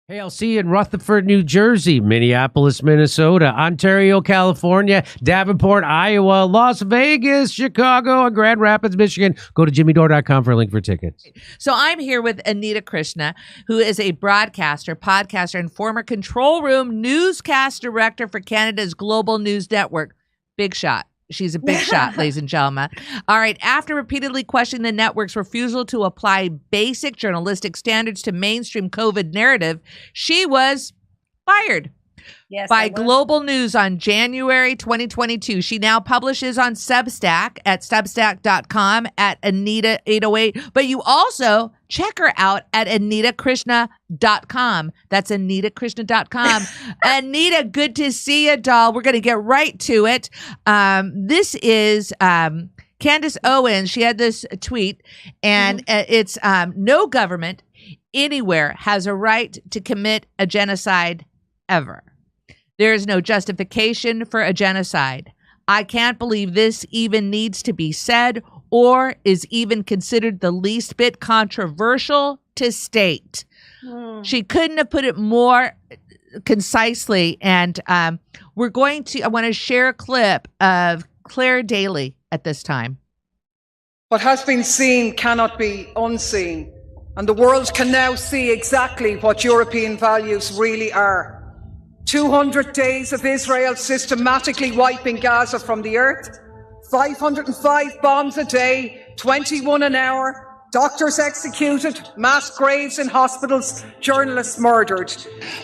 Hey, I'll see you in Rutherford, New Jersey, Minneapolis, Minnesota, Ontario, California, Davenport, Iowa, Las Vegas, Chicago, and Grand Rapids, Michigan. Go to jimmydore.com for a link for tickets. So I'm here with Anita Krishna, who is a broadcaster, podcaster, and former control room newscast director for Canada's Global News Network. Big shot. She's a big shot, ladies and gentlemen. All right. After repeatedly questioning the network's refusal to apply basic journalistic standards to mainstream COVID narrative, she was fired by Global News on January 2022. She now publishes on Substack at substack.com at Anita808. But you also check her out at AnitaKrishna.com. That's AnitaKrishna.com. Anita, good to see you, doll. We're going to get right to it. This is Candace Owens. She had this tweet, and it's no government anywhere has a right to commit a genocide ever. There is no justification for a genocide. I can't believe this even needs to be said or is even considered the least bit controversial to state. She couldn't have put it more concisely. And I want to share a clip of Clare Daly at this time. What has been seen cannot be unseen. And the world can now see exactly what European values really are. 200 days of Israel systematically wiping Gaza from the earth, 505 bombs a day, 21 an hour, doctors executed, mass graves in hospitals, journalists murdered.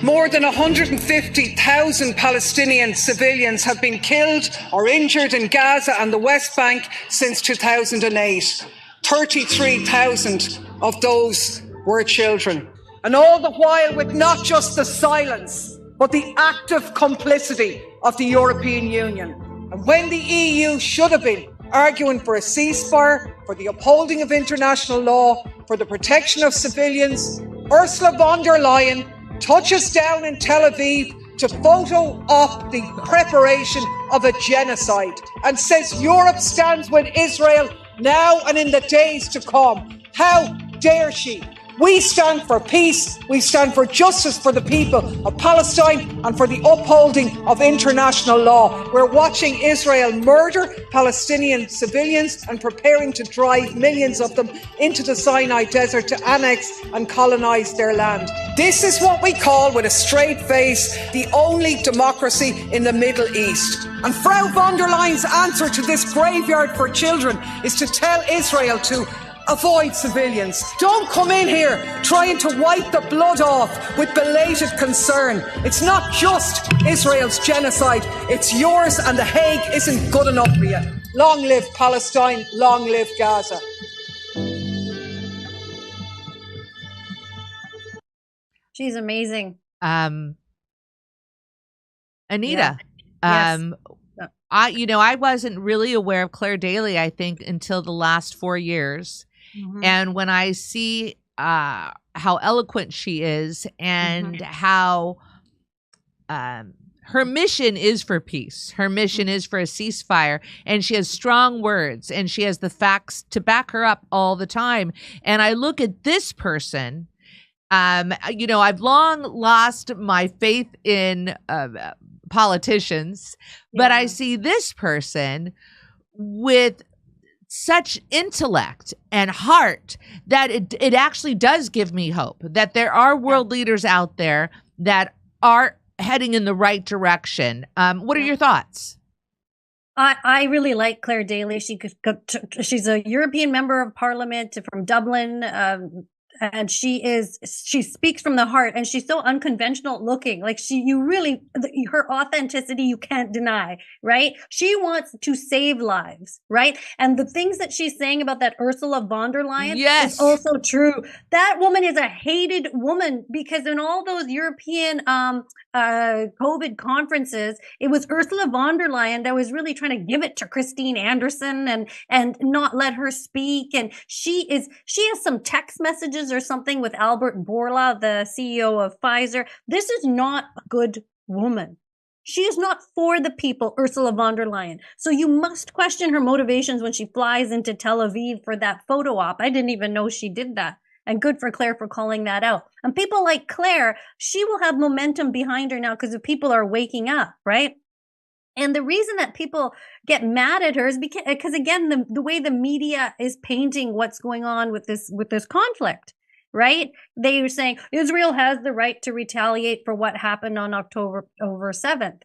More than 150,000 Palestinian civilians have been killed or injured in Gaza and the West Bank since 2008. 33,000 of those were children. And all the while with not just the silence, but the active complicity of the European Union. And when the EU should have been arguing for a ceasefire, for the upholding of international law, for the protection of civilians, Ursula von der Leyen touches down in Tel Aviv to photo op the preparation of a genocide and says Europe stands with Israel now and in the days to come. How dare she? We stand for peace, we stand for justice for the people of Palestine and for the upholding of international law. We're watching Israel murder Palestinian civilians and preparing to drive millions of them into the Sinai Desert to annex and colonize their land. This is what we call, with a straight face, the only democracy in the Middle East. And Frau von der Leyen's answer to this graveyard for children is to tell Israel to avoid civilians. Don't come in here trying to wipe the blood off with belated concern. It's not just Israel's genocide, it's yours, and The Hague isn't good enough for you. Long live Palestine, long live Gaza. She's amazing. Anita, Yes. I wasn't really aware of Clare Daly, I think, until the last 4 years. And when I see how eloquent she is and how her mission is for peace, her mission is for a ceasefire, and she has strong words and she has the facts to back her up all the time. And I look at this person, I've long lost my faith in politicians, but I see this person with such intellect and heart that it actually does give me hope that there are world leaders out there that are heading in the right direction. What are your thoughts? I really like Clare Daly. She's a European member of Parliament from Dublin. And she speaks from the heart, and she's so unconventional looking. Like her authenticity, you can't deny, right? She wants to save lives, right? And the things that she's saying about that Ursula von der Leyen is also true. That woman is a hated woman because in all those European, COVID conferences, it was Ursula von der Leyen that was really trying to give it to Christine Anderson and not let her speak. And she has some text messages or something with Albert Bourla, the CEO of Pfizer. This is not a good woman. She is not for the people, Ursula von der Leyen. So you must question her motivations when she flies into Tel Aviv for that photo op. I didn't even know she did that. And good for Clare for calling that out. And people like Clare, she will have momentum behind her now because the people are waking up, right? And the reason that people get mad at her is because again, the way the media is painting what's going on with this conflict, right? They are saying Israel has the right to retaliate for what happened on October 7th.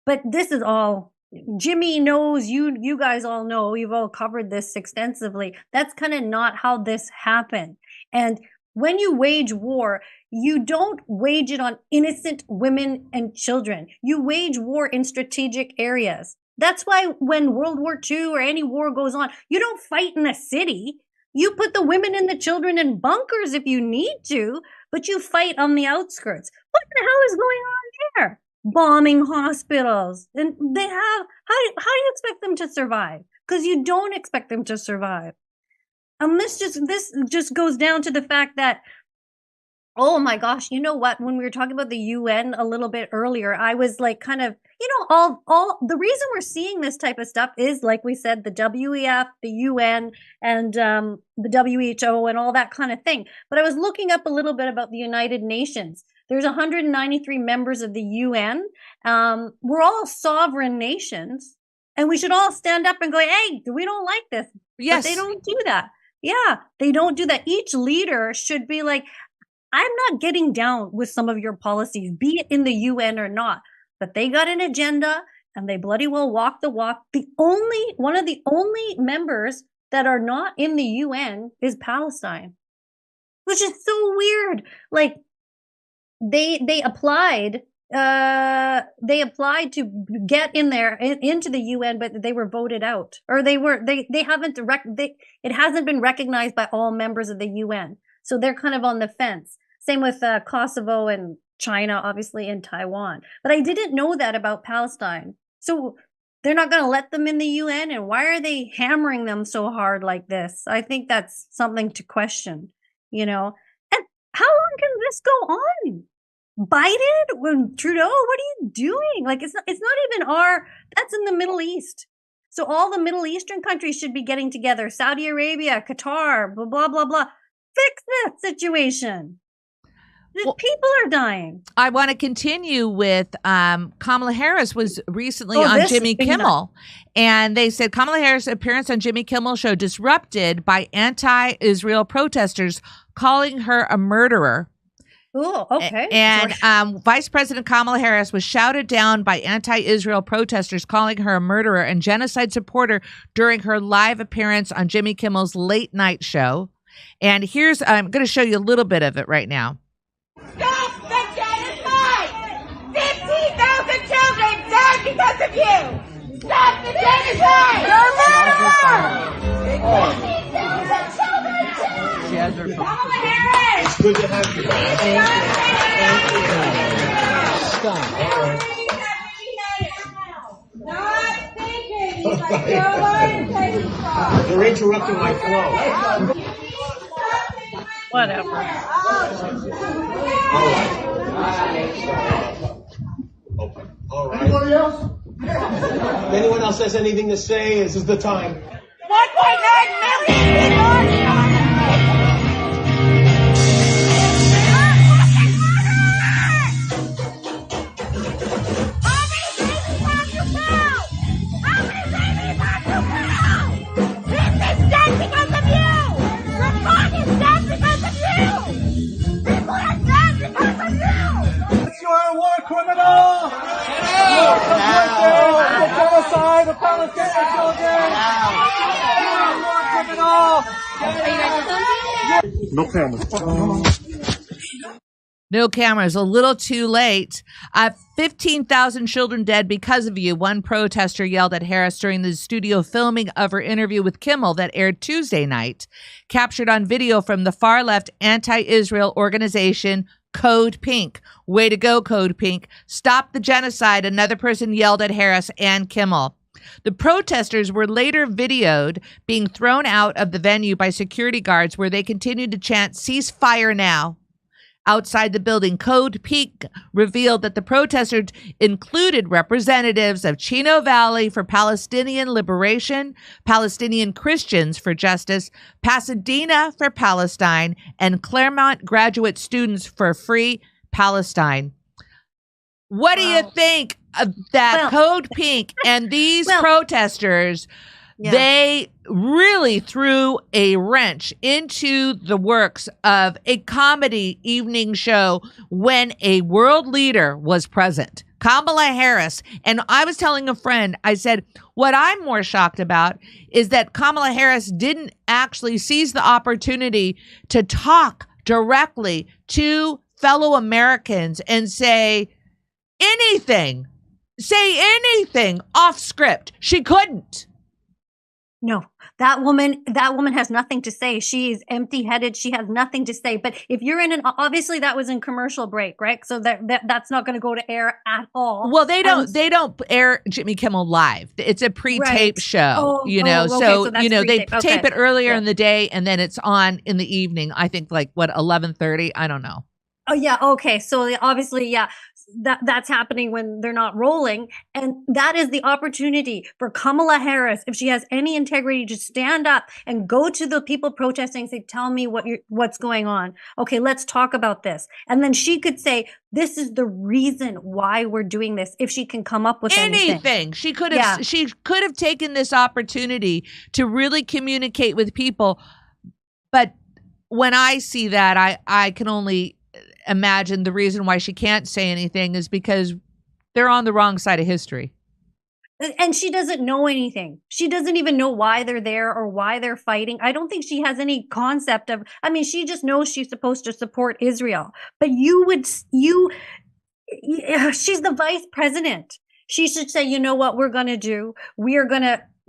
But this is all, Jimmy knows, you guys all know, you've all covered this extensively. That's kind of not how this happened. And when you wage war, you don't wage it on innocent women and children. You wage war in strategic areas. That's why when World War II or any war goes on, you don't fight in a city. You put the women and the children in bunkers if you need to, but you fight on the outskirts. What the hell is going on there? Bombing hospitals. And they have, how do you expect them to survive? Because you don't expect them to survive. This just goes down to the fact that, oh my gosh, you know what? When we were talking about the UN a little bit earlier, I was like kind of, all the reason we're seeing this type of stuff is, like we said, the WEF, the UN, and the WHO and all that kind of thing. But I was looking up a little bit about the United Nations. There's 193 members of the UN. We're all sovereign nations, and we should all stand up and go, hey, we don't like this. Yes. But they don't do that. Yeah, they don't do that. Each leader should be like, I'm not getting down with some of your policies, be it in the UN or not, but they got an agenda and they bloody well walk the walk. One of the only members that are not in the UN is Palestine, which is so weird. Like they applied to get in there into the UN, but they were voted out, or it hasn't been recognized by all members of the UN. So they're kind of on the fence. Same with Kosovo and China, obviously, and Taiwan. But I didn't know that about Palestine. So they're not going to let them in the UN. And why are they hammering them so hard like this? I think that's something to question, And how long can this go on? Biden? When Trudeau? What are you doing? Like, it's not even that's in the Middle East. So all the Middle Eastern countries should be getting together. Saudi Arabia, Qatar, blah, blah, blah, blah. Fix that situation. People are dying. I want to continue with Kamala Harris was recently on Jimmy Kimmel. And they said Kamala Harris' appearance on Jimmy Kimmel show disrupted by anti-Israel protesters calling her a murderer. Oh, okay. And Vice President Kamala Harris was shouted down by anti-Israel protesters calling her a murderer and genocide supporter during her live appearance on Jimmy Kimmel's late night show. And I'm going to show you a little bit of it right now. Stop the genocide! 15,000 children died because of you! Stop the genocide! You're a murderer! 15,000 children died! She has her phone. Kamala Harris! It's good to have you. Not thinking! He's like, go on and take his car. You're interrupting my flow. Whatever. All right. Anybody else? If anyone else has anything to say, this is the time. 1.9 million people! You're a war criminal! The genocide of Palestinian children! You're a war criminal! No cameras. No cameras. A little too late. 15,000 children dead because of you. One protester yelled at Harris during the studio filming of her interview with Kimmel that aired Tuesday night, captured on video from the far-left anti-Israel organization Code Pink. Way to go, Code Pink. Stop the genocide, another person yelled at Harris and Kimmel. The protesters were later videoed being thrown out of the venue by security guards where they continued to chant, "Cease fire now." outside the building. Code Pink revealed that the protesters included representatives of Chino Valley for Palestinian Liberation, Palestinian Christians for Justice, Pasadena for Palestine, and Claremont graduate students for Free Palestine. What do you think of that? Code Pink and these protesters? Yeah. They really threw a wrench into the works of a comedy evening show when a world leader was present, Kamala Harris. And I was telling a friend, I said, what I'm more shocked about is that Kamala Harris didn't actually seize the opportunity to talk directly to fellow Americans and say anything off script. She couldn't. No, that woman has nothing to say. She is empty-headed. She has nothing to say. But if you're obviously that was in commercial break, right? So that's not going to go to air at all. Well, they don't air Jimmy Kimmel live. It's a pre-tape show, okay, so they tape it earlier in the day and then it's on in the evening. I think 11:30. I don't know. Oh yeah. Okay. So obviously, yeah. That's happening when they're not rolling. And that is the opportunity for Kamala Harris, if she has any integrity, to stand up and go to the people protesting and say, tell me what's going on. Okay, let's talk about this. And then she could say, this is the reason why we're doing this. If she can come up with anything. She could have taken this opportunity to really communicate with people. But when I see that, I can only imagine the reason why she can't say anything is because they're on the wrong side of history. And she doesn't know anything. She doesn't even know why they're there or why they're fighting. I don't think she has any concept of, she just knows she's supposed to support Israel. But she's the vice president. She should say, you know what we're going to do?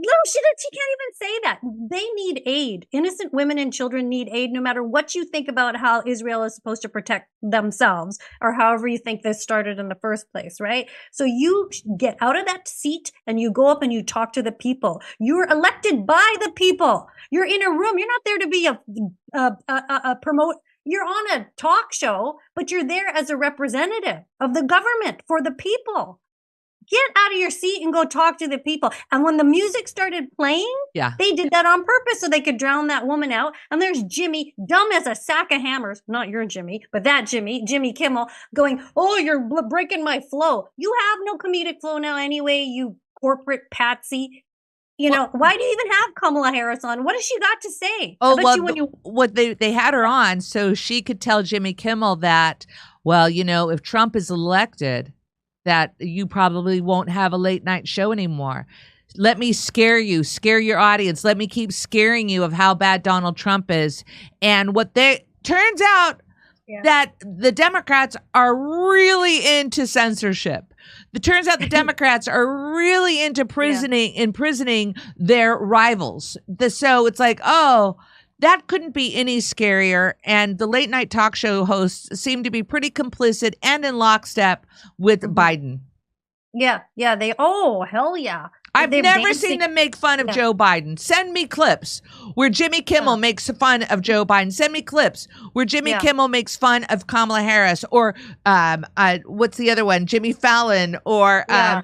No, she can't even say that. They need aid. Innocent women and children need aid, no matter what you think about how Israel is supposed to protect themselves, or however you think this started in the first place, right? So you get out of that seat and you go up and you talk to the people. You're elected by the people. You're in a room. You're not there to be a promote. You're on a talk show, but you're there as a representative of the government for the people. Get out of your seat and go talk to the people. And when the music started playing, they did that on purpose so they could drown that woman out. And there's Jimmy, dumb as a sack of hammers, not your Jimmy, but that Jimmy Kimmel, going, oh, you're breaking my flow. You have no comedic flow now anyway, you corporate patsy. Why do you even have Kamala Harris on? What has she got to say? They had her on so she could tell Jimmy Kimmel that, if Trump is elected, that you probably won't have a late night show anymore. Let me scare your audience. Let me keep scaring you of how bad Donald Trump is. And turns out that the Democrats are really into censorship. It turns out the Democrats are really into imprisoning their rivals. So it's like, that couldn't be any scarier. And the late night talk show hosts seem to be pretty complicit and in lockstep with Biden. Yeah. Hell yeah. I've never seen them make fun of Joe Biden. Send me clips where Jimmy Kimmel makes fun of Joe Biden. Send me clips where Jimmy Kimmel makes fun of Kamala Harris, or what's the other one? Jimmy Fallon, or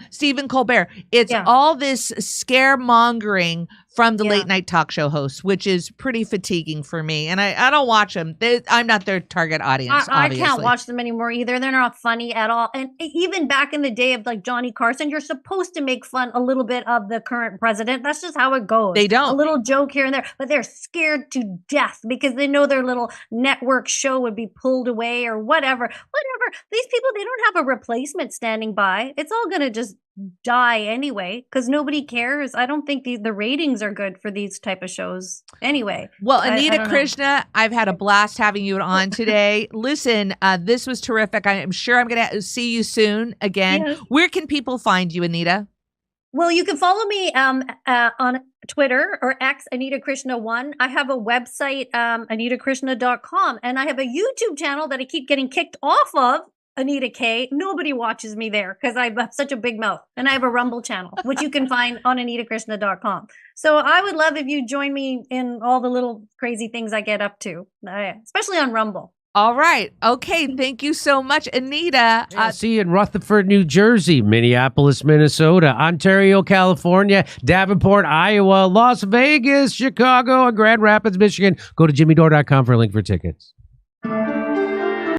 Stephen Colbert. It's all this scaremongering from the late night talk show hosts, which is pretty fatiguing for me. And I don't watch them. I'm not their target audience. I can't watch them anymore either. They're not funny at all. And even back in the day of Johnny Carson, you're supposed to make fun a little bit of the current president. That's just how it goes. They don't. A little joke here and there, but they're scared to death because they know their little network show would be pulled away or whatever. These people, they don't have a replacement standing by. It's all going to just die anyway because nobody cares. I don't think the ratings are good for these type of shows anyway. Well, Anita Krishna, I've had a blast having you on today. Listen, this was terrific. I'm sure I'm going to see you soon again. Yes. Where can people find you, Anita? Well, you can follow me on Twitter or X, Anita Krishna 1. I have a website, anitakrishna.com, and I have a YouTube channel that I keep getting kicked off of, Anita K. Nobody watches me there because I have such a big mouth. And I have a Rumble channel, which you can find on anitakrishna.com. So I would love if you join me in all the little crazy things I get up to, especially on Rumble. All right. Okay. Thank you so much, Anita. I'll see you in Rutherford, New Jersey, Minneapolis, Minnesota, Ontario, California, Davenport, Iowa, Las Vegas, Chicago, and Grand Rapids, Michigan. Go to jimmydore.com for a link for tickets.